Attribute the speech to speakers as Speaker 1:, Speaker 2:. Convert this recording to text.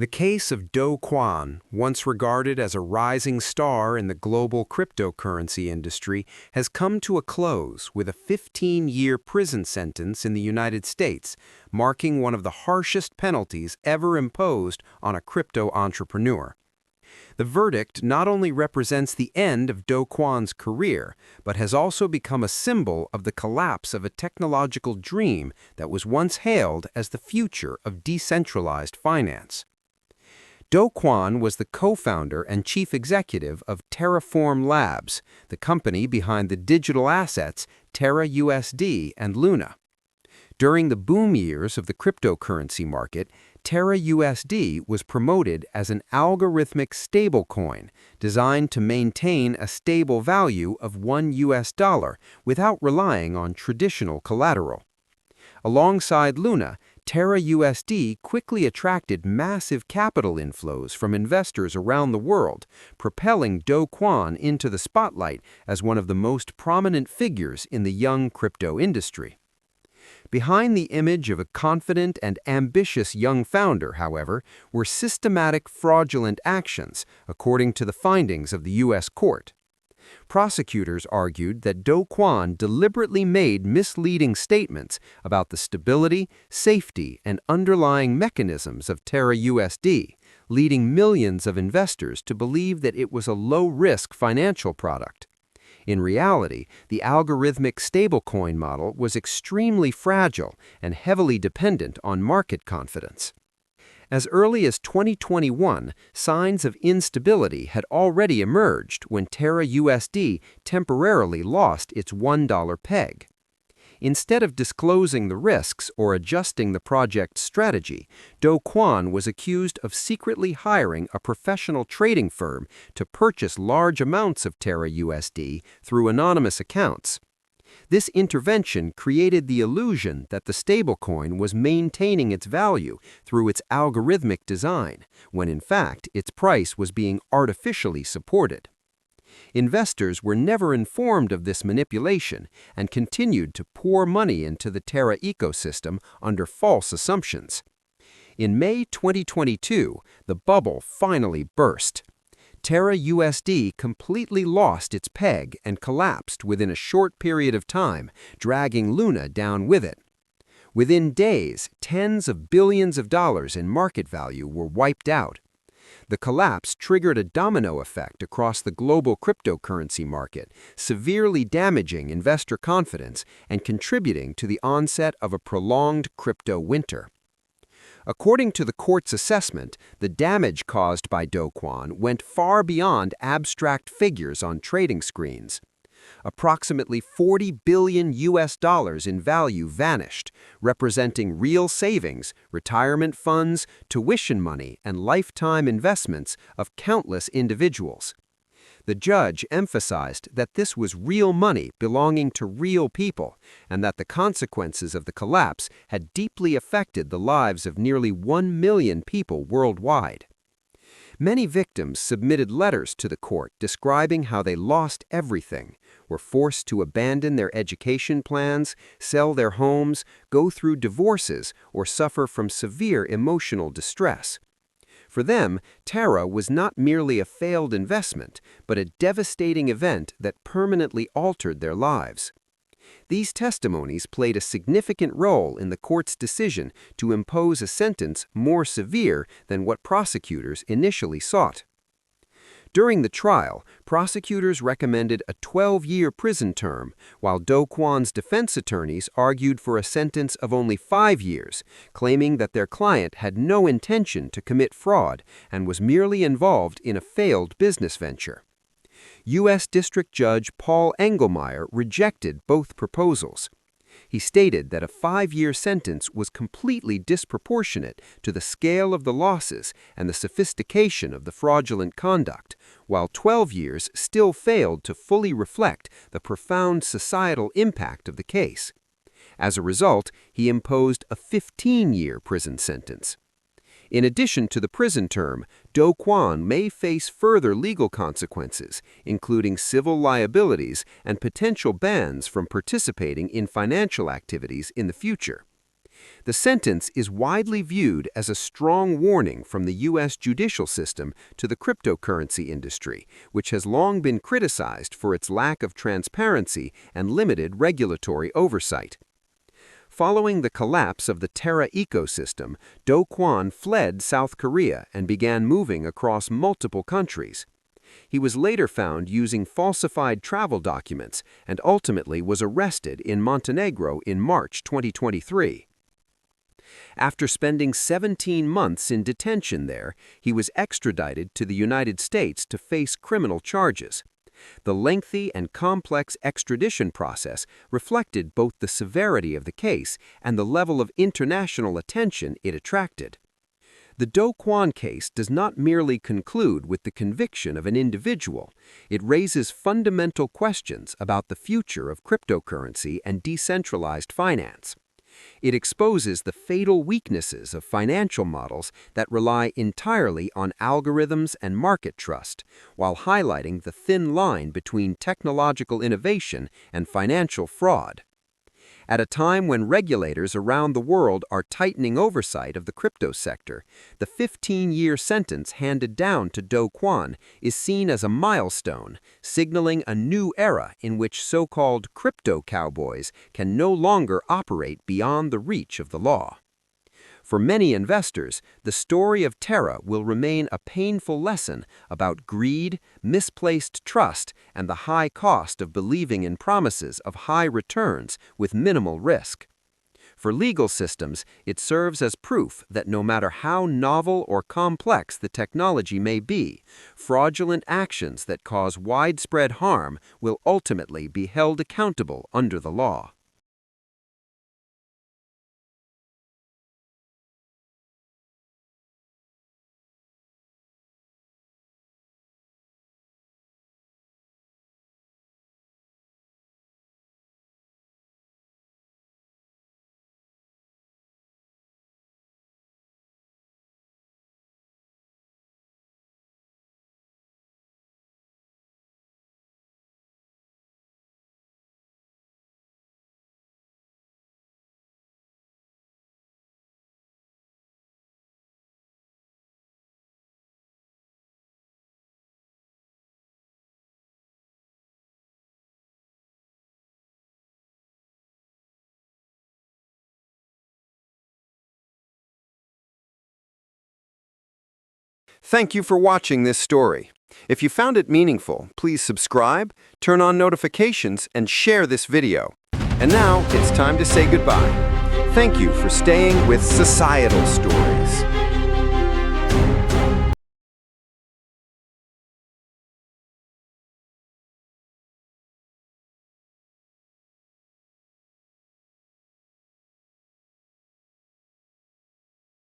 Speaker 1: The case of Kwon, once regarded as a rising star in the global cryptocurrency industry, has come to a close with a 15-year prison sentence in the United States, marking one of the harshest penalties ever imposed on a crypto entrepreneur. The verdict not only represents the end of Kwon's career, but has also become a symbol of the collapse of a technological dream that was once hailed as the future of decentralized finance. Kwon was the co-founder and chief executive of Terraform Labs, the company behind the digital assets TerraUSD and Luna. During the boom years of the cryptocurrency market, TerraUSD was promoted as an algorithmic stablecoin designed to maintain a stable value of $1 without relying on traditional collateral. Alongside Luna, TerraUSD quickly attracted massive capital inflows from investors around the world, propelling Kwon into the spotlight as one of the most prominent figures in the young crypto industry. Behind the image of a confident and ambitious young founder, however, were systematic fraudulent actions, according to the findings of the U.S. court. Prosecutors argued that Kwon deliberately made misleading statements about the stability, safety, and underlying mechanisms of TerraUSD, leading millions of investors to believe that it was a low-risk financial product. In reality, the algorithmic stablecoin model was extremely fragile and heavily dependent on market confidence. As early as 2021, signs of instability had already emerged when TerraUSD temporarily lost its $1 peg. Instead of disclosing the risks or adjusting the project's strategy, Kwon was accused of secretly hiring a professional trading firm to purchase large amounts of TerraUSD through anonymous accounts. This intervention created the illusion that the stablecoin was maintaining its value through its algorithmic design, when in fact its price was being artificially supported. Investors were never informed of this manipulation and continued to pour money into the Terra ecosystem under false assumptions. In May 2022, the bubble finally burst. TerraUSD completely lost its peg and collapsed within a short period of time, dragging Luna down with it. Within days, tens of billions of dollars in market value were wiped out. The collapse triggered a domino effect across the global cryptocurrency market, severely damaging investor confidence and contributing to the onset of a prolonged crypto winter. According to the court's assessment, the damage caused by Kwon went far beyond abstract figures on trading screens. Approximately $40 billion in value vanished, representing real savings, retirement funds, tuition money, and lifetime investments of countless individuals. The judge emphasized that this was real money belonging to real people, and that the consequences of the collapse had deeply affected the lives of nearly 1 million people worldwide. Many victims submitted letters to the court describing how they lost everything, were forced to abandon their education plans, sell their homes, go through divorces, or suffer from severe emotional distress. For them, Terra was not merely a failed investment, but a devastating event that permanently altered their lives. These testimonies played a significant role in the court's decision to impose a sentence more severe than what prosecutors initially sought. During the trial, prosecutors recommended a 12-year prison term, while Kwon's defense attorneys argued for a sentence of only 5 years, claiming that their client had no intention to commit fraud and was merely involved in a failed business venture. U.S. District Judge Paul Engelmeyer rejected both proposals. He stated that a 5-year sentence was completely disproportionate to the scale of the losses and the sophistication of the fraudulent conduct, while 12 years still failed to fully reflect the profound societal impact of the case. As a result, he imposed a 15-year prison sentence. In addition to the prison term, Kwon may face further legal consequences, including civil liabilities and potential bans from participating in financial activities in the future. The sentence is widely viewed as a strong warning from the U.S. judicial system to the cryptocurrency industry, which has long been criticized for its lack of transparency and limited regulatory oversight. Following the collapse of the Terra ecosystem, Kwon fled South Korea and began moving across multiple countries. He was later found using falsified travel documents and ultimately was arrested in Montenegro in March 2023. After spending 17 months in detention there, he was extradited to the United States to face criminal charges. The lengthy and complex extradition process reflected both the severity of the case and the level of international attention it attracted. The Kwon case does not merely conclude with the conviction of an individual. It raises fundamental questions about the future of cryptocurrency and decentralized finance. It exposes the fatal weaknesses of financial models that rely entirely on algorithms and market trust, while highlighting the thin line between technological innovation and financial fraud. At a time when regulators around the world are tightening oversight of the crypto sector, the 15-year sentence handed down to Kwon is seen as a milestone, signaling a new era in which so-called crypto cowboys can no longer operate beyond the reach of the law. For many investors, the story of Terra will remain a painful lesson about greed, misplaced trust, and the high cost of believing in promises of high returns with minimal risk. For legal systems, it serves as proof that no matter how novel or complex the technology may be, fraudulent actions that cause widespread harm will ultimately be held accountable under the law. Thank you for watching this story. If you found it meaningful, please subscribe, turn on notifications, and share this video. And now it's time to say goodbye. Thank you for staying with Societal Stories.